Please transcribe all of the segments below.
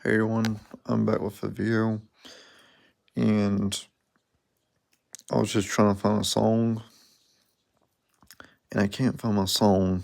Hey everyone, I'm back with a video, and I was just trying to find a song, and I can't find my song.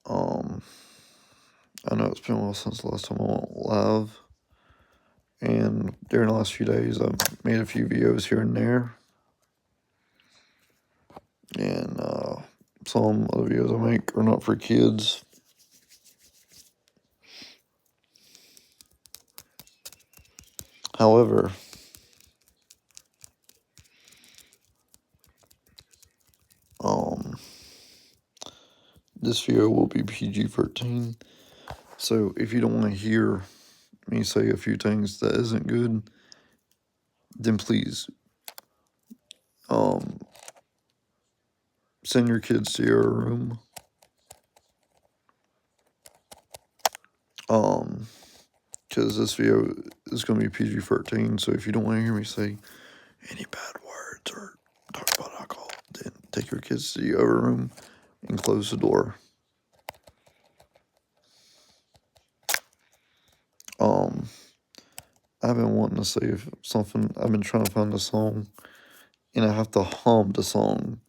I know it's been a while since the last time I went live, and during the last few days I've made a few videos here and there, and some of the videos I make are not for kids. However, this video will be PG-13, so if you don't want to hear me say a few things that isn't good, then please send your kids to your room. Because this video is going to be PG-13, so if you don't want to hear me say any bad words or talk about alcohol, then take your kids to the other room and close the door. I've been wanting to say something. I've been trying to find a song, and I have to hum the song.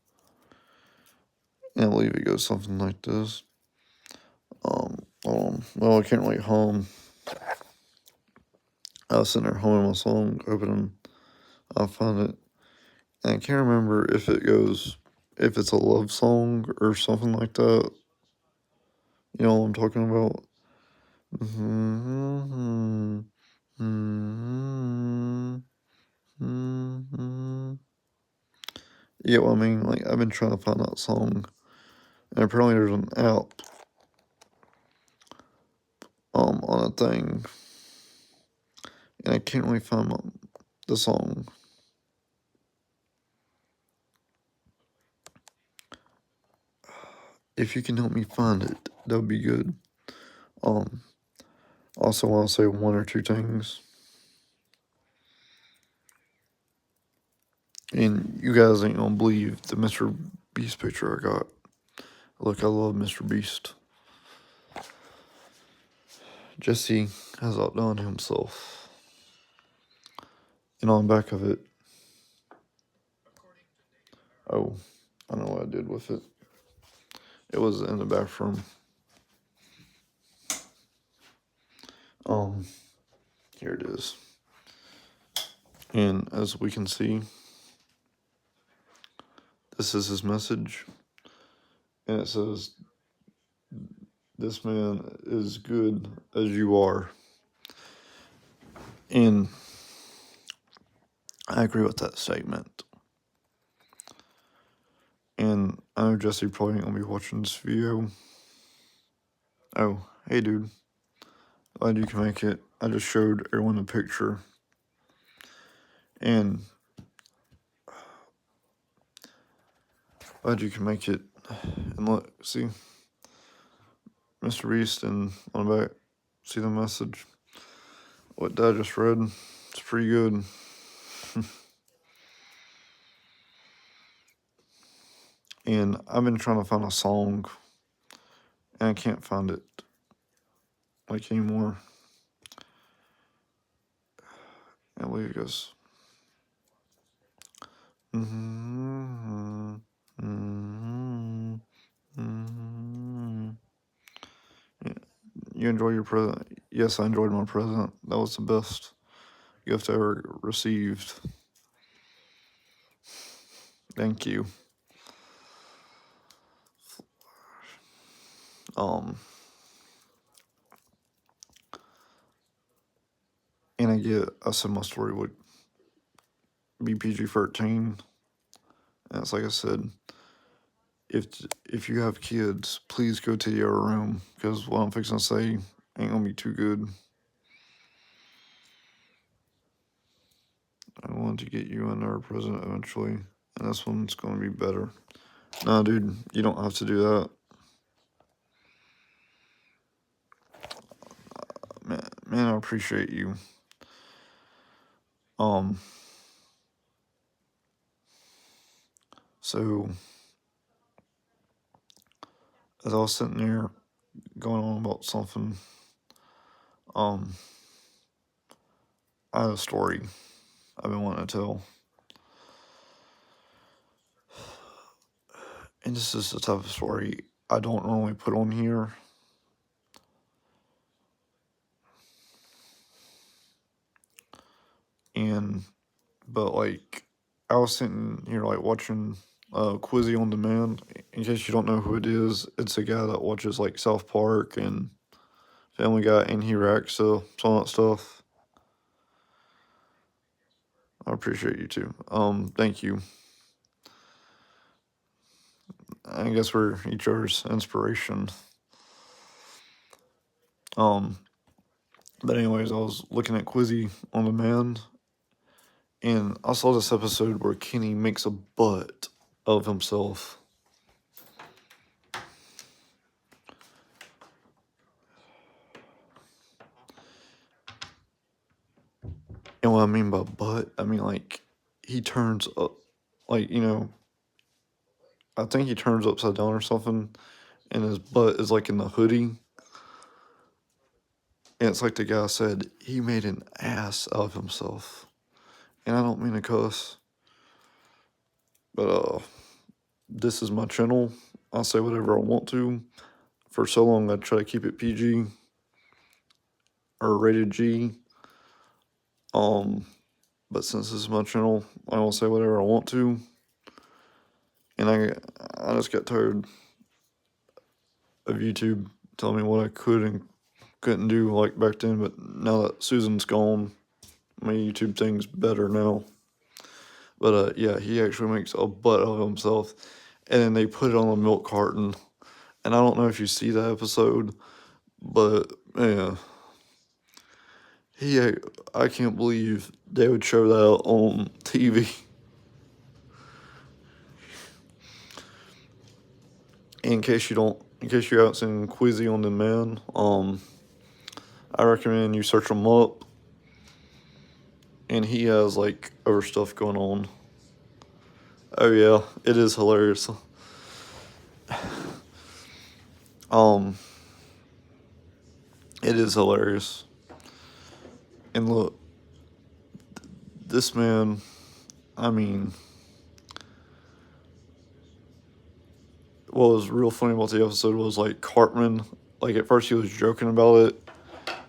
And I believe it goes something like this. Well, I can't really hum. I was sitting there humming my song, hoping I'll find it. And I can't remember if it's a love song or something like that. You know what I'm talking about? Yeah, well, I mean, like, I've been trying to find that song, and apparently there's an app, on a thing, and I can't really find the song. If you can help me find it, that would be good. Also want to say one or two things. And you guys ain't gonna believe the Mr. Beast picture I got. Look, I love Mr. Beast. Jesse has outdone himself. And on the back of it, oh, I know what I did with it. It was in the bathroom. Here it is. And as we can see, this is his message. And it says, "This man is good as you are." And I agree with that statement. And I know Jesse probably ain't gonna be watching this video. Oh, hey dude. Glad you can make it. I just showed everyone the picture. And glad you can make it. And look, see? Mr. Beast, and on the back, see the message? What Dad just read? It's pretty good. And I've been trying to find a song, and I can't find it, like, anymore. I believe it goes. Yeah. You enjoy your present? Yes, I enjoyed my present. That was the best gift I ever received. Thank you. And I said my story would be PG-13. And it's like I said, if you have kids, please go to your room, because what I'm fixing to say ain't gonna be too good. I want to get you another present eventually, and this one's gonna be better. Nah, dude, you don't have to do that. Man, I appreciate you. So, as I was sitting there going on about something, Um, I have a story I've been wanting to tell, and this is the type of story I don't normally put on here. And but like I was sitting here like watching Quizzy on Demand. In case you don't know who it is, it's a guy that watches like South Park and Family Guy, and he reacts to some of that stuff. I appreciate you too. Thank you. I guess we're each other's inspiration. Um, but anyways, I was looking at Quizzy on Demand, and I saw this episode where Kenny makes a butt of himself. And what I mean by butt, I mean like he turns up, like I think he turns upside down or something, and his butt is like in the hoodie. And it's like the guy said, he made an ass out of himself. And I don't mean to cuss, but this is my channel. I'll say whatever I want to. For so long, I try to keep it PG or rated G. But since this is my channel, I will say whatever I want to. And I just got tired of YouTube telling me what I could and couldn't do like back then. But now that Susan's gone, my YouTube thing's better now. But yeah, he actually makes a butt of himself, and then they put it on a milk carton. And I don't know if you see that episode, but yeah, I can't believe they would show that on TV. In case you haven't seen Quizzy on Demand, I recommend you search him up. And he has like other stuff going on. Oh yeah, it is hilarious. Um, it is hilarious. And look, this man, I mean, what was real funny about the episode was like Cartman, like at first he was joking about it,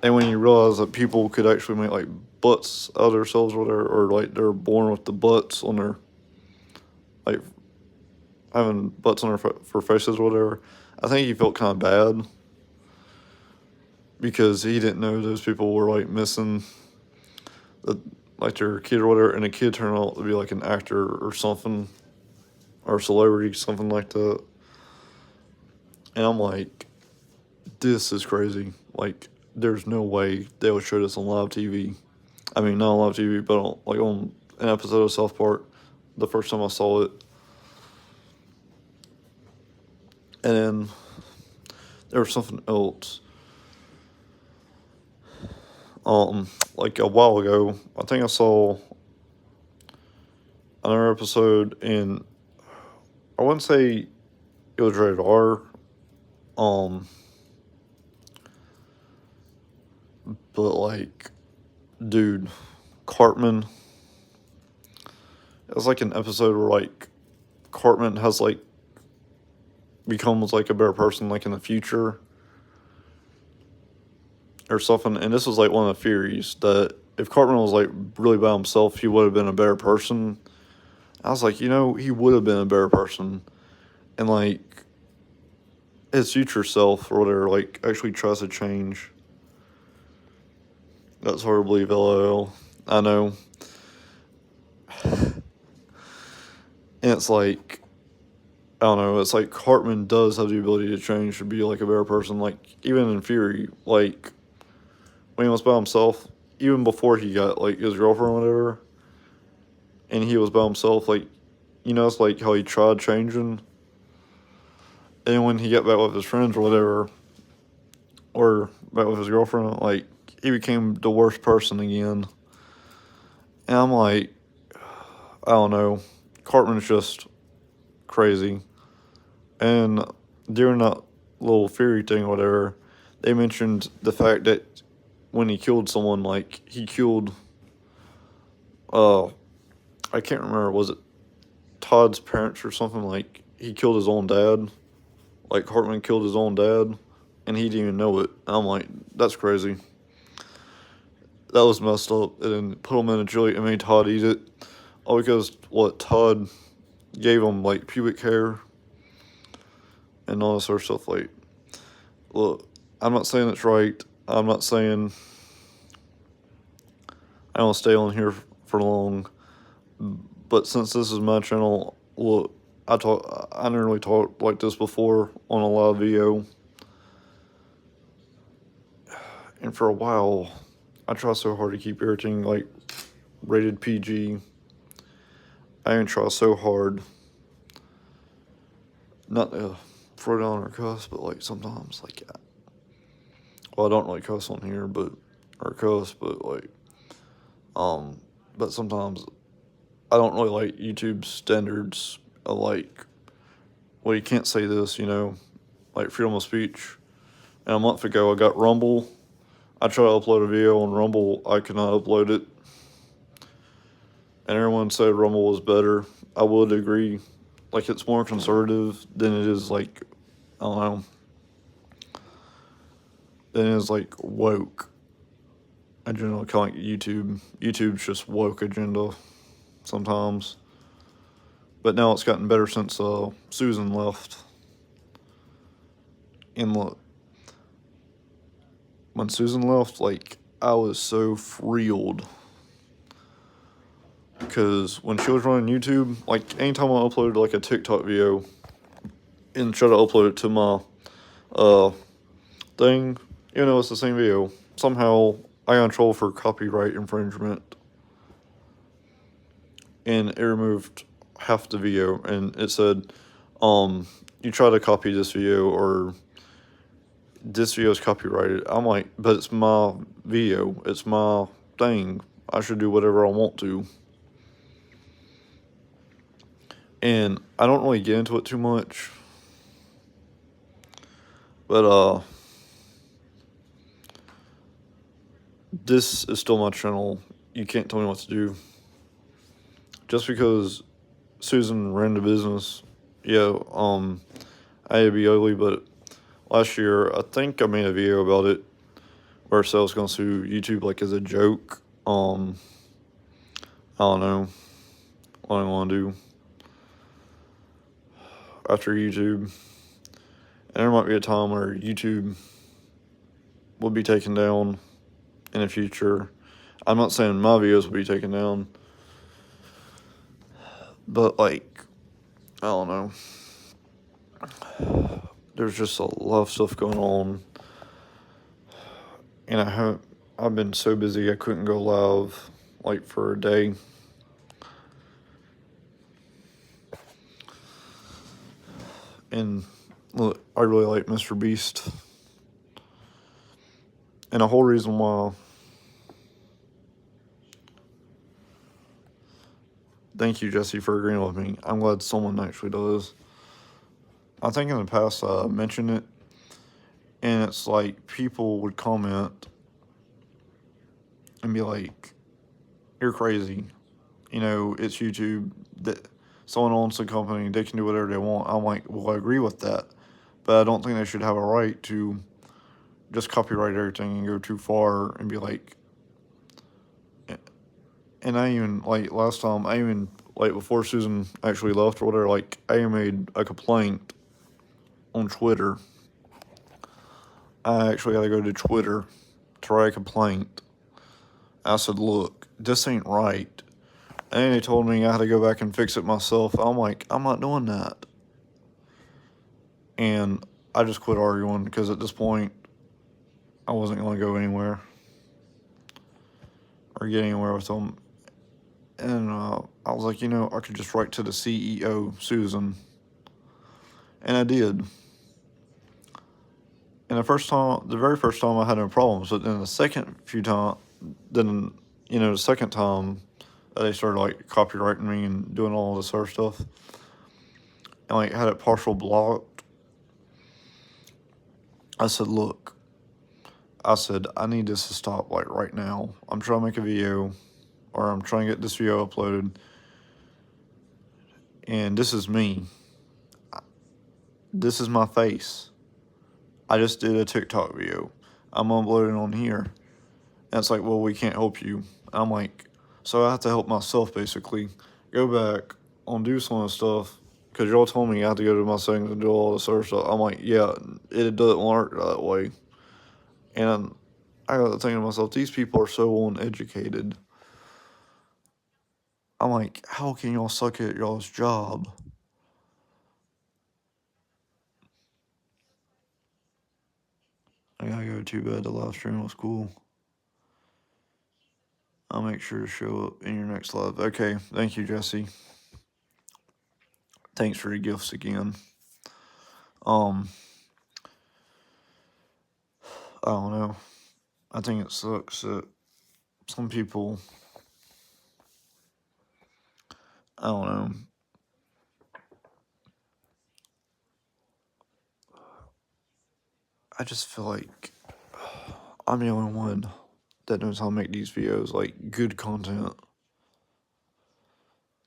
and when you realize that people could actually make like butts out of themselves or whatever, or like they're born with the butts on their, like having butts on their for faces or whatever, I think he felt kind of bad because he didn't know those people were like missing the, like their kid or whatever, and the kid turned out to be like an actor or something, or a celebrity, something like that. And I'm like, this is crazy. Like, there's no way they would show this on live TV. I mean, not on live TV, but on an episode of South Park. The first time I saw it, and then there was something else. Like a while ago, I think I saw another episode, and I wouldn't say it was rated R. But like, dude, Cartman. It was like an episode where like Cartman has like becomes like a better person like in the future or something. And this was like one of the theories that if Cartman was like really by himself, he would have been a better person. I was like, he would have been a better person, and like his future self or whatever, like actually tries to change. That's hard to believe, lol. I know. And it's like, I don't know, it's like Cartman does have the ability to change to be like a better person. Like, even in Fury, like, when he was by himself, even before he got like his girlfriend or whatever, and he was by himself, like, it's like how he tried changing. And when he got back with his friends or whatever, or back with his girlfriend, like, he became the worst person again. And I'm like, I don't know, Cartman's just crazy. And during that little Fury thing or whatever, they mentioned the fact that when he killed someone, like, he killed, uh, I can't remember, was it Todd's parents or something? Like, he killed his own dad. Like, Hartman killed his own dad, and he didn't even know it. And I'm like, that's crazy. That was messed up. And then put him in a chili and made Todd eat it. All because, Todd gave him, like, pubic hair and all this other stuff. Like, look, I'm not saying it's right. I'm not saying I don't stay on here for long. But since this is my channel, look, I never really talked like this before on a live video. And for a while, I try so hard to keep everything, like, rated PG. I even try so hard not to throw down or cuss, but, like, sometimes, like, well, I don't really cuss on here, but like, but sometimes I don't really like YouTube's standards of, like, well, you can't say this, like freedom of speech. And a month ago, I got Rumble. I tried to upload a video on Rumble. I could not upload it. And everyone said Rumble was better. I would agree. Like, it's more conservative than it is, like, I don't know, than it is, like, woke agenda, kind of like YouTube. YouTube's just woke agenda sometimes. But now it's gotten better since Susan left. And look, when Susan left, like, I was so thrilled. Because when she was running YouTube, like, anytime I uploaded, like, a TikTok video and tried to upload it to my thing, even though it's the same video, somehow I got in trouble for copyright infringement. And it removed half the video. And it said, you try to copy this video, or this video is copyrighted. I'm like, but it's my video. It's my thing. I should do whatever I want to. And I don't really get into it too much. But, this is still my channel. You can't tell me what to do. Just because Susan ran the business, yeah, I had to be ugly, but last year, I think I made a video about it where I was going to sue YouTube, like, as a joke. I don't know what I want to do after YouTube. And there might be a time where YouTube will be taken down in the future. I'm not saying my videos will be taken down, but, like, I don't know. There's just a lot of stuff going on, and I've been so busy I couldn't go live, like, for a day. And look, I really like Mr. Beast. And the whole reason why, thank you, Jesse, for agreeing with me. I'm glad someone actually does. I think in the past I mentioned it, and it's like people would comment and be like, you're crazy. It's YouTube. That someone owns the company, they can do whatever they want. I'm like, well, I agree with that, but I don't think they should have a right to just copyright everything and go too far and be like. And I even, like, last time, like, before Susan actually left or whatever, like, I even made a complaint on Twitter. I actually had to go to Twitter to write a complaint. I said, look, this ain't right. And they told me I had to go back and fix it myself. I'm like, I'm not doing that. And I just quit arguing because at this point, I wasn't going to go anywhere or get anywhere with them. And I was like, I could just write to the CEO, Susan. And I did. And the very first time I had no problems. But then the second time they started, like, copyrighting me and doing all this other stuff, and, like, had it partial blocked, I said, look, I said, I need this to stop like right now. I'm trying to make a video, or I'm trying to get this video uploaded, and this is me. This is my face. I just did a TikTok video. I'm uploading on here. And it's like, well, we can't help you. I'm like, so I have to help myself basically. Go back, undo some of the stuff, because y'all told me I have to go to my settings and do all this other stuff. I'm like, yeah, it doesn't work that way. And I got to think to myself, these people are so uneducated. I'm like, how can y'all suck at y'all's job? I gotta go to bed. The live stream was cool. I'll make sure to show up in your next live. Okay, thank you, Jesse. Thanks for your gifts again. I don't know. I think it sucks that some people, I don't know. I just feel like I'm the only one that knows how to make these videos, like good content.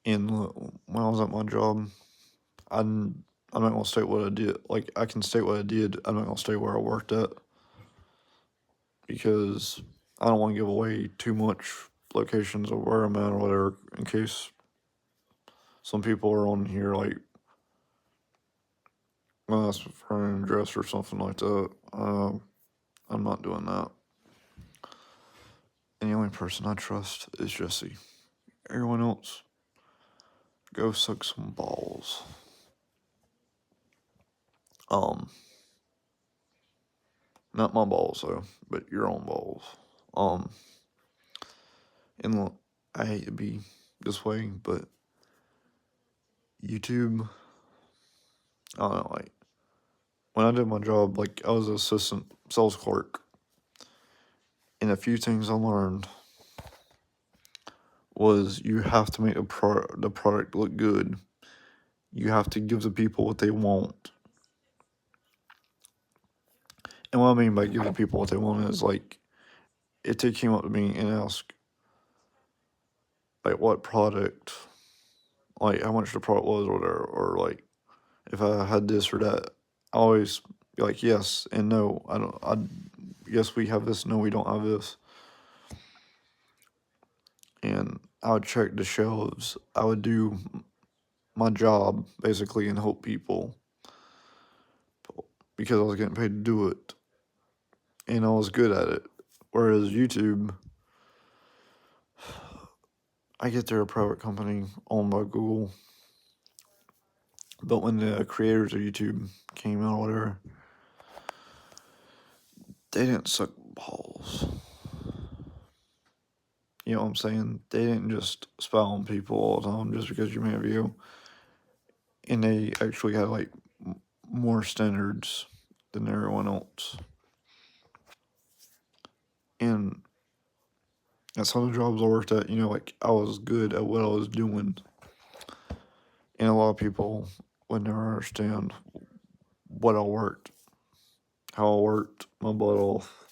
And when I was at my job, I'm not gonna state what I did. Like, I can state what I did. I'm not gonna state where I worked at, because I don't want to give away too much locations of where I'm at or whatever, in case some people are on here like, well, that's for an address or something like that. I'm not doing that. And the only person I trust is Jesse. Everyone else, go suck some balls. Not my balls though, but your own balls. And look, I hate to be this way, but YouTube, I don't know, like, when I did my job, like, I was an assistant sales clerk, and a few things I learned was you have to make the product look good. You have to give the people what they want. And what I mean by give the people what they want is, like, if they came up to me and asked, like, what product, like, how much the product was or whatever, or, like, if I had this or that, I always be like, yes and no. Yes, we have this, no, we don't have this. And I would check the shelves. I would do my job, basically, and help people, because I was getting paid to do it. And I was good at it. Whereas YouTube, I get they're a private company owned by Google. But when the creators of YouTube came out or whatever, they didn't suck balls. You know what I'm saying? They didn't just spy on people all the time just because you made a video. And they actually had, like, more standards than everyone else. And at some of the jobs I worked at, you know, like, I was good at what I was doing. And a lot of people would never understand what I worked, how I worked my butt off.